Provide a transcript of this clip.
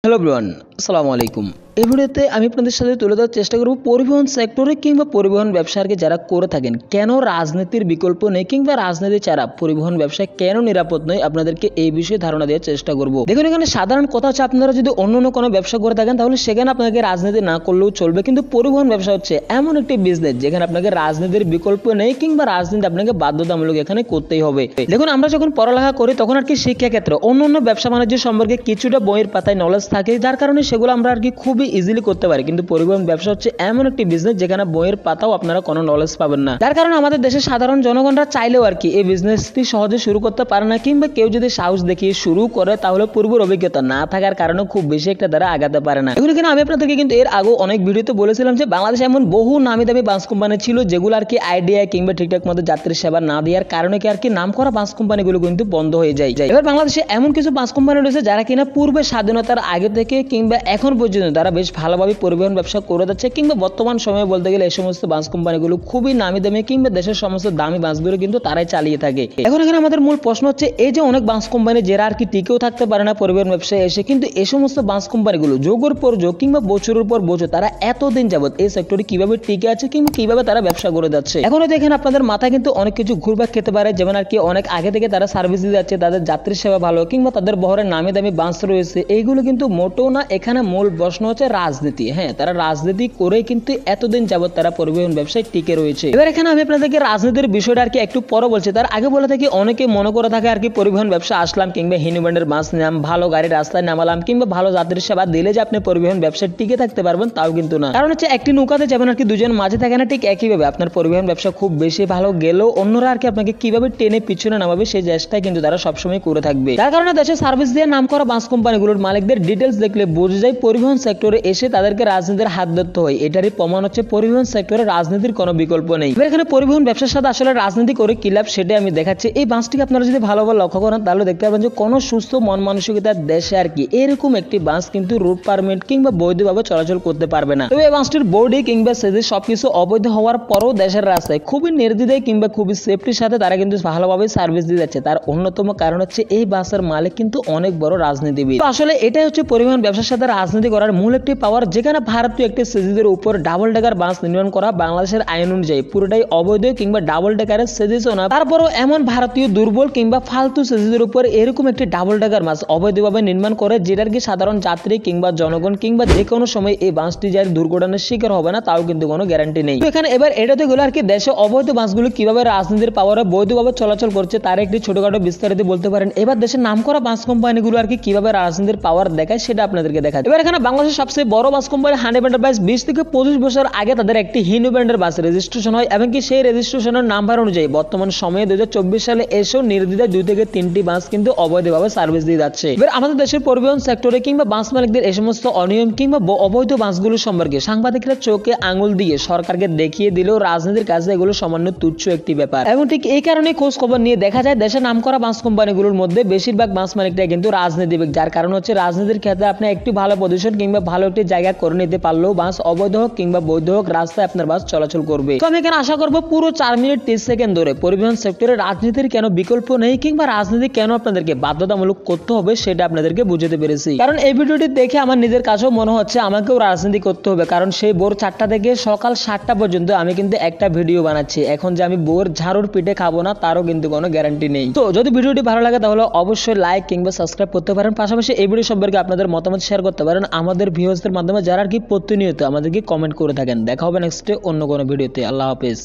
Hello everyone, আসসালামু আলাইকুম। এই ভিডিওতে আমি আপনাদের সাথে তুলে ধরার চেষ্টা করব পরিবহন সেক্টরে কিংবা পরিবহন ব্যবসাকে যারা করে থাকেন কেন রাজনীতির বিকল্প নেই কিংবা রাজনীতি ছাড়া পরিবহন ব্যবসা কেন নিরাপদ নয়, আপনাদেরকে এই বিষয়ে ধারণা দেওয়ার চেষ্টা করব। দেখুন, এখানে সাধারণ কথা হচ্ছে, আপনারা যদি অন্য কোনো ব্যবসা করে থাকেন তাহলে সেখানে আপনাকে রাজনীতি না করলেও চলবে, কিন্তু পরিবহন ব্যবসা হচ্ছে এমন একটি বিজনেস যেখানে আপনাকে রাজনীতির বিকল্প নেই কিংবা রাজনীতি আপনাকে বাধ্যতামূলক এখানে করতেই হবে। দেখুন, আমরা যখন পড়ালেখা করি তখন আর কি শিক্ষা ক্ষেত্রে অন্য ব্যবসা বাণিজ্য সম্পর্কে কিছুটা বইয়ের পাতায় নলেজ থাকে, যার কারণে সেগুলো আমরা আর কি খুবই ইজিলি করতে পারি। কিন্তু পরিবহন ব্যবসা হচ্ছে এমন একটি বিজনেস যেখানে বইয়ের পাতাও আপনারা কোনো নলেজ পাবেন না, যার কারণে আমাদের দেশের সাধারণ জনগণরা চাইলেও আর কি এই বিজনেসটি সহজে শুরু করতে পারে না, কিংবা কেউ যদি সাহস দেখিয়ে শুরু করে তাহলে পূর্বের অভিজ্ঞতা না থাকার কারণে খুব বেশি একটা দ্বারা আগাতে পারে না। এখন এখানে আমি আপনাদেরকে কিন্তু এর আগেও অনেক ভিডিওতে বলেছিলাম যে বাংলাদেশে এমন বহু নামি দামি বাস কোম্পানি ছিল যেগুলো আর কি আইডিয়া কিংবা ঠিকঠাক মতো যাত্রী সেবা না দেওয়ার কারণে কি আর কি নাম করা বাস কোম্পানিগুলো কিন্তু বন্ধ হয়ে যায়। এবার বাংলাদেশে এমন কিছু বাস কোম্পানি রয়েছে যারা কিনা পূর্বে স্বাধীনতার আগে থেকে কিংবা এখন পর্যন্ত তারা বেশ ভালোভাবে পরিবহন ব্যবসা করে যাচ্ছে, কিংবা বর্তমান সময়ে বলতে গেলে এই সমস্ত বাস কোম্পানিগুলো খুবই নামি দামি কিংবা দেশের সমস্ত দামি বাসগুলো কিন্তু তারাই চালিয়ে থাকে। এখন এখানে আমাদের মূল প্রশ্ন হচ্ছে, এই যে অনেক বাস কোম্পানি যারা আর কি টিকেও থাকতে পারে না পরিবহন ব্যবসায় এসে, কিন্তু এই সমস্ত বাস কোম্পানিগুলো যোগের পর যোগ কিংবা বছরের পর বছর তারা এতদিন যাবত এই সেক্টরে কিভাবে টিকে আছে কিংবা কিভাবে তারা ব্যবসা করে যাচ্ছে। এখন দেখেন আপনাদের মাথায় কিন্তু অনেক কিছু ঘুরবাক খেতে পারে, যেমন আর কি অনেক আগে থেকে তারা সার্ভিস দিয়ে যাচ্ছে, তাদের যাত্রী সেবা ভালো কিংবা তাদের বহরের নামি দামি বাস রয়েছে, এইগুলো কিন্তু মোটেও না। এখানে মূল প্রশ্ন হচ্ছে রাজনীতি। হ্যাঁ, তারা রাজনীতি করে কিন্তু এতদিন যাবত তারা পরিবহন ব্যবসায় টিকে রয়েছে। এবার এখানে আমি আপনাদেরকে রাজনীতির বিষয়টা আর কি একটু পরে বলছি, তার আগে বলে থাকি অনেকে মনে করে থাকে আর কি পরিবহন ব্যবসা আসলাম কিংবা হিনুব্যান্ডের বাস নিলাম, ভালো গাড়ি রাস্তায় নামালাম কিংবা ভালো যাত্রী সেবা দিলে যে আপনি পরিবহন ব্যবসায় টিকে থাকতে পারবেন, তাও কিন্তু না। কারণ হচ্ছে একটি নৌকাতে যেমন আর কি দুজন মাঝে থাকে না, ঠিক একইভাবে আপনার পরিবহন ব্যবসা খুব বেশি ভালো গেলেও অন্যরা আর কি আপনাকে কিভাবে টেনে পিছনে নামাবে সেই চেষ্টাই কিন্তু তারা সবসময় করে থাকবে। তার কারণে দেশে সার্ভিস দিয়ে নাম করা বাস কোম্পানিগুলোর মালিকদের ডিটেলস দেখলে বোঝা যায় পরিবহন সেক্টরে এসে তাদেরকে রাজনীতির হাত ধরতে হয়। এটারই প্রমাণ হচ্ছে পরিবহন সেক্টরে রাজনীতির কোনো বিকল্প নেই। এবার এখানে পরিবহন ব্যবসার সাথে আসলে রাজনীতি করে কি লাভ সেটাই আমি দেখাচ্ছি। এই বাসটিকে আপনারা যদি ভালোভাবে লক্ষ্য করেন তাহলে দেখতে পাবেন যে কোনো সুস্থ মন মানসিকতার দেশে আর কি এরকম একটি বাস কিন্তু রুট পারমিট কিংবা বৈধভাবে চলাচল করতে পারবে না। তবে এই বাসটির বডি কিংবা সেজে সবকিছু অবৈধ হওয়ার পরও দেশের রাস্তায় খুবই নির্দ্বিধায় কিংবা খুবই সেফটির সাথে তারা কিন্তু ভালোভাবে সার্ভিস দিয়ে যাচ্ছে। তার অন্যতম কারণ হচ্ছে এই বাসের মালিক কিন্তু অনেক বড় রাজনীতিবিদ। আসলে এটাই হচ্ছে পরিবহন ব্যবসার সাথে রাজনীতি করার মূল একটি পাওয়ার, যেখানে ভারতীয় একটি সেজের উপর ডাবল ডেকার বাস নির্মাণ করা বাংলাদেশের আইন অনুযায়ী পুরোটাই অবৈধ কিংবা ডাবল ডেকারের সেজেসও না। তারপরও এমন ভারতীয় দুর্বল কিংবা ফালতু সেজের উপর এরকম একটি ডাবল ডেকার বাস অবৈধভাবে নির্মাণ করে, যেটার কি সাধারণ যাত্রী কিংবা জনগণ কিংবা যে কোনো সময় এই বাসটি যার দুর্ঘটনার শিকার হবে না তাও কিন্তু কোনো গ্যারান্টি নেই। এখানে এবার এটাতে গেলে আর কি দেশে অবৈধ বাসগুলো কিভাবে রাজনীতির পাওয়ারে বৈধভাবে চলাচল করছে তার একটি ছোটখাটো বিস্তারিত বলতে পারেন। এবার দেশের নাম করা বাস কোম্পানিগুলো আর কি কিভাবে রাজনীতির পাওয়ার দেখায় সেটা আপনাদেরকে দেখায়। এবার এখানে বাংলাদেশের সবচেয়ে বড় বাস কোম্পানি হানিব্যান্ডের বাস 20 থেকে 25 বছর আগে তাদের একটি হিনুব্যান্ডের বাস রেজিস্ট্রেশন হয়, এবং কি সেই রেজিস্ট্রেশনের নাম্বার অনুযায়ী বর্তমান সময়ে 2024 সালে এসেও নির্দ্বিধায় 2 থেকে 3টি বাস কিন্তু অবৈধভাবে সার্ভিস দিয়ে যাচ্ছে। এবার আমাদের দেশের পরিবহন সেক্টরে কিংবা বাস মালিকদের এই সমস্ত অনিয়ম কিংবা অবৈধ বাসগুলো সম্পর্কে সাংবাদিকরা চোখে আঙুল দিয়ে সরকারকে দেখিয়ে দিলেও রাজনীতির কাছে এগুলো সামান্য তুচ্ছ একটি ব্যাপার। এবং ঠিক এই কারণে খোঁজ খবর নিয়ে দেখা যায় দেশের নামকরা বাস কোম্পানিগুলোর মধ্যে বেশিরভাগ বাস মালিকরাই কিন্তু রাজনীতিবিদ, যার কারণ হচ্ছে রাজনীতির ক্ষেত্রে আপনি একটু ভালো পজিশন কিংবা ভালো একটি জায়গা করে নিতে পারলেও বাস অবৈধ হোক কিংবা বৈধ হোক রাস্তায় আপনার বাস চলাচল করবে। তো আমি এখানে আশা করবো পুরো 4 মিনিট 30 সেকেন্ড ধরে পরিবহন সেক্টরে রাজনীতির কেন বিকল্প নেই কিংবা রাজনীতি কেন আপনাদেরকে বাধ্যতামূলক করতে হবে সেটা আপনাদেরকে বুঝাতে পেরেছি। কারণ এই ভিডিওটি দেখে আমার নিজের কাছেও মনে হচ্ছে আমাকেও রাজনীতি করতে হবে, কারণ সেই ভোর 4টা থেকে সকাল 7টা পর্যন্ত আমি কিন্তু একটা ভিডিও বানাচ্ছি। এখন যে আমি ভোর ঝাড়ুর পিঠে খাবো না তারও কিন্তু কোনো গ্যারান্টি নেই। তো যদি ভিডিওটি ভালো লাগে তাহলে অবশ্যই লাইক কিংবা সাবস্ক্রাইব করতে পারেন, পাশাপাশি এই ভিডিও সম্পর্কে আপনাদের মতামত শেয়ার করতে পারেন আমাদের ভিউয়ার্সদের মাধ্যমে যারা আর কি প্রতিনিয়ত আমাদেরকে কমেন্ট করে থাকেন। দেখা হবে নেক্সটে অন্য কোনো ভিডিওতে। আল্লাহ হাফেজ।